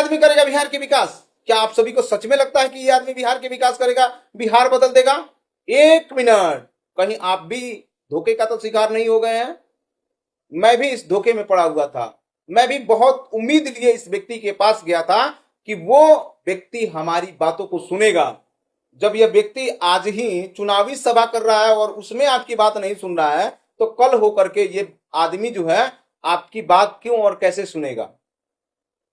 आदमी करेगा बिहार के विकास? क्या आप सभी को सच में लगता है कि ये आदमी बिहार के विकास करेगा, बिहार बदल देगा? एक मिनट, कहीं आप भी धोखे का तो शिकार नहीं हो गए हैं? मैं भी इस धोखे में पड़ा हुआ था। मैं भी बहुत उम्मीद लिए इस व्यक्ति के पास गया था कि वो व्यक्ति हमारी बातों को सुनेगा। जब यह व्यक्ति आज ही चुनावी सभा कर रहा है और उसमें आपकी बात नहीं सुन रहा है, तो कल होकर के ये आदमी जो है आपकी बात क्यों और कैसे सुनेगा?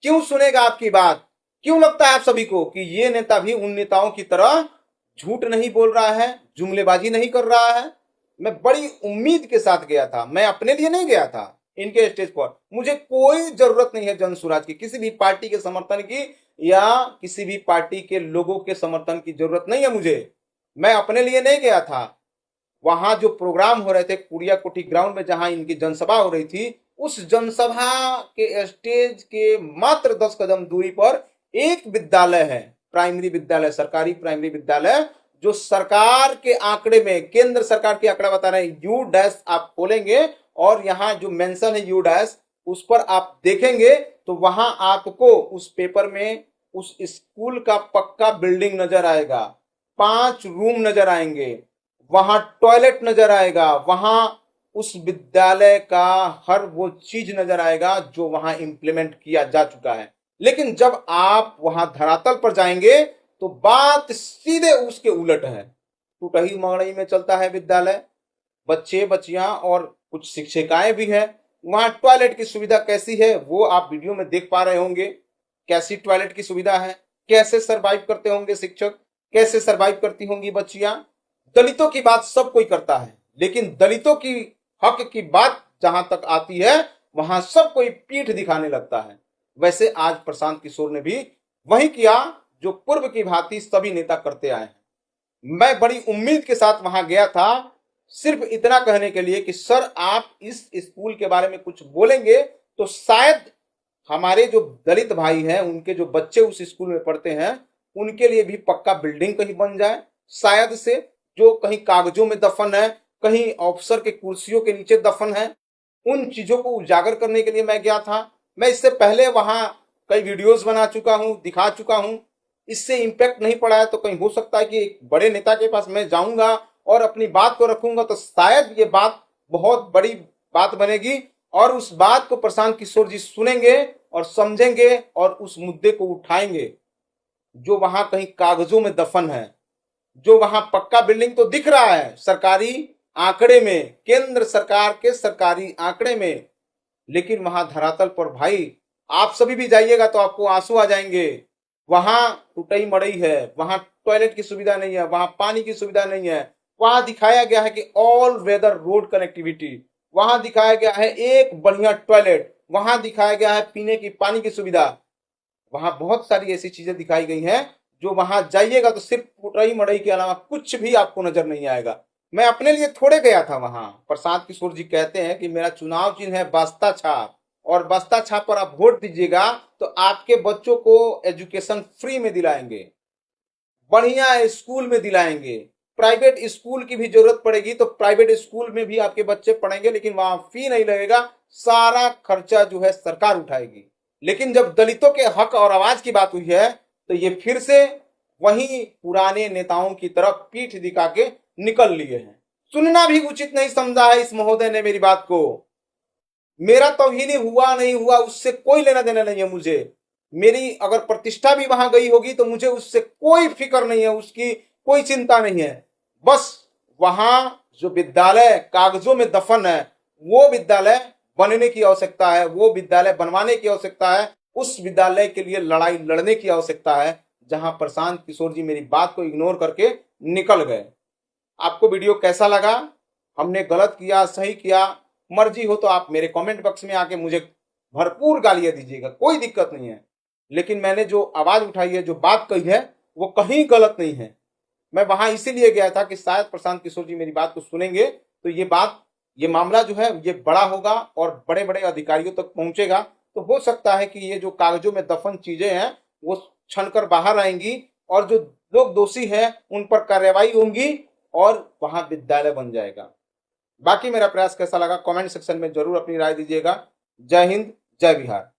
क्यों सुनेगा आपकी बात? क्यों लगता है आप सभी को कि ये नेता भी उन नेताओं की तरह झूठ नहीं बोल रहा है, जुमलेबाजी नहीं कर रहा है? मैं बड़ी उम्मीद के साथ गया था, मैं अपने लिए नहीं गया था इनके स्टेज पर। मुझे कोई जरूरत नहीं है जन सुराज की, किसी भी पार्टी के समर्थन की या किसी भी पार्टी के लोगों के समर्थन की जरूरत नहीं है मुझे। मैं अपने लिए नहीं गया था। वहां जो प्रोग्राम हो रहे थे कुड़िया कोठी ग्राउंड में, जहां इनकी जनसभा हो रही थी, उस जनसभा के स्टेज के मात्र 10 कदम दूरी पर एक विद्यालय है, प्राइमरी विद्यालय, सरकारी प्राइमरी विद्यालय, जो सरकार के आंकड़े में, केंद्र सरकार के आंकड़ा बता रहे हैं, यू डैश आप खोलेंगे और यहाँ जो मेंशन है यू डैश, उस पर आप देखेंगे तो वहां आपको उस पेपर में उस स्कूल का पक्का बिल्डिंग नजर आएगा, 5 रूम नजर आएंगे, वहां टॉयलेट नजर आएगा, वहां उस विद्यालय का हर वो चीज नजर आएगा जो वहां इंप्लीमेंट किया जा चुका है। लेकिन जब आप वहां धरातल पर जाएंगे तो बात सीधे उसके उलट है। टूटही मगड़ई में चलता है विद्यालय, बच्चे बच्चियां और कुछ शिक्षिकाएं भी हैं। वहां टॉयलेट की सुविधा कैसी है वो आप वीडियो में देख पा रहे होंगे। कैसी टॉयलेट की सुविधा है, कैसे सरवाइव करते होंगे शिक्षक, कैसे सरवाइव करती होंगी बच्चियां। दलितों की बात सब कोई करता है, लेकिन दलितों की हक की बात जहां तक आती है वहां सब कोई पीठ दिखाने लगता है। वैसे आज प्रशांत किशोर ने भी वही किया जो पूर्व की भांति सभी नेता करते आए हैं। मैं बड़ी उम्मीद के साथ वहां गया था, सिर्फ इतना कहने के लिए कि सर आप इस स्कूल के बारे में कुछ बोलेंगे तो शायद हमारे जो दलित भाई हैं, उनके जो बच्चे उस स्कूल में पढ़ते हैं, उनके लिए भी पक्का बिल्डिंग कहीं बन जाए, शायद से, जो कहीं कागजों में दफन है, कहीं ऑफिसर के कुर्सियों के नीचे दफन है। उन चीजों को उजागर करने के लिए मैं गया था। मैं इससे पहले वहां कई वीडियोस बना चुका हूं, दिखा चुका हूं। इससे इम्पैक्ट नहीं पड़ा है तो कहीं हो सकता है कि एक बड़े नेता के पास मैं जाऊंगा और अपनी बात को रखूंगा तो शायद ये बात बहुत बड़ी बात बनेगी और उस बात को प्रशांत किशोर जी सुनेंगे और समझेंगे और उस मुद्दे को उठाएंगे जो वहां कहीं कागजों में दफन है, जो वहां पक्का बिल्डिंग तो दिख रहा है सरकारी आंकड़े में, केंद्र सरकार के सरकारी आंकड़े में, लेकिन वहां धरातल पर भाई आप सभी भी जाइएगा तो आपको आंसू आ जाएंगे। वहां टूटई मड़ई है, वहां टॉयलेट की सुविधा नहीं है, वहां पानी की सुविधा नहीं है। वहां दिखाया गया है कि ऑल वेदर रोड कनेक्टिविटी, वहां दिखाया गया है एक बढ़िया टॉयलेट, वहां दिखाया गया है पीने की पानी की सुविधा। वहां बहुत सारी ऐसी चीजें दिखाई गई हैं जो वहां जाइएगा तो सिर्फ टूटई मड़ई के अलावा कुछ भी आपको नजर नहीं आएगा। मैं अपने लिए थोड़े गया था वहां। प्रशांत किशोर जी कहते हैं कि मेरा चुनाव चिन्ह है बस्ता छाप, और बस्ता छाप पर आप वोट दीजिएगा तो आपके बच्चों को एजुकेशन फ्री में दिलाएंगे, बढ़िया स्कूल में दिलाएंगे। प्राइवेट स्कूल की भी जरूरत पड़ेगी तो प्राइवेट स्कूल में भी आपके बच्चे पढ़ेंगे, लेकिन वहां फी नहीं लगेगा, सारा खर्चा जो है सरकार उठाएगी। लेकिन जब दलितों के हक और आवाज की बात हुई है तो ये फिर से वही पुराने नेताओं की तरफ पीठ दिखा के निकल लिए हैं। सुनना भी उचित नहीं समझा है इस महोदय ने मेरी बात को। मेरा तौहीन हुआ नहीं हुआ उससे कोई लेना देना नहीं है मुझे। मेरी अगर प्रतिष्ठा भी वहां गई होगी तो मुझे उससे कोई फिक्र नहीं है, उसकी कोई चिंता नहीं है। बस वहां जो विद्यालय कागजों में दफन है वो विद्यालय बनने की आवश्यकता है, वो विद्यालय बनवाने की आवश्यकता है, उस विद्यालय के लिए लड़ाई लड़ने की आवश्यकता है, जहां प्रशांत किशोर जी मेरी बात को इग्नोर करके निकल गए। आपको वीडियो कैसा लगा? हमने गलत किया, सही किया, मर्जी हो तो आप मेरे कमेंट बॉक्स में आके मुझे भरपूर गालियां दीजिएगा, कोई दिक्कत नहीं है। लेकिन मैंने जो आवाज उठाई है, जो बात कही है, वो कहीं गलत नहीं है। मैं वहां इसीलिए गया था कि शायद प्रशांत किशोर जी मेरी बात को सुनेंगे तो ये मामला जो है ये बड़ा होगा और बड़े बड़े अधिकारियों तक पहुंचेगा। तो हो सकता है कि ये जो कागजों में दफन चीजें हैं वो छनकर बाहर आएंगी और जो लोग दोषी हैं उन पर कार्रवाई होगी और वहां विद्यालय बन जाएगा। बाकी मेरा प्रयास कैसा लगा कमेंट सेक्शन में जरूर अपनी राय दीजिएगा। जय हिंद, जय बिहार।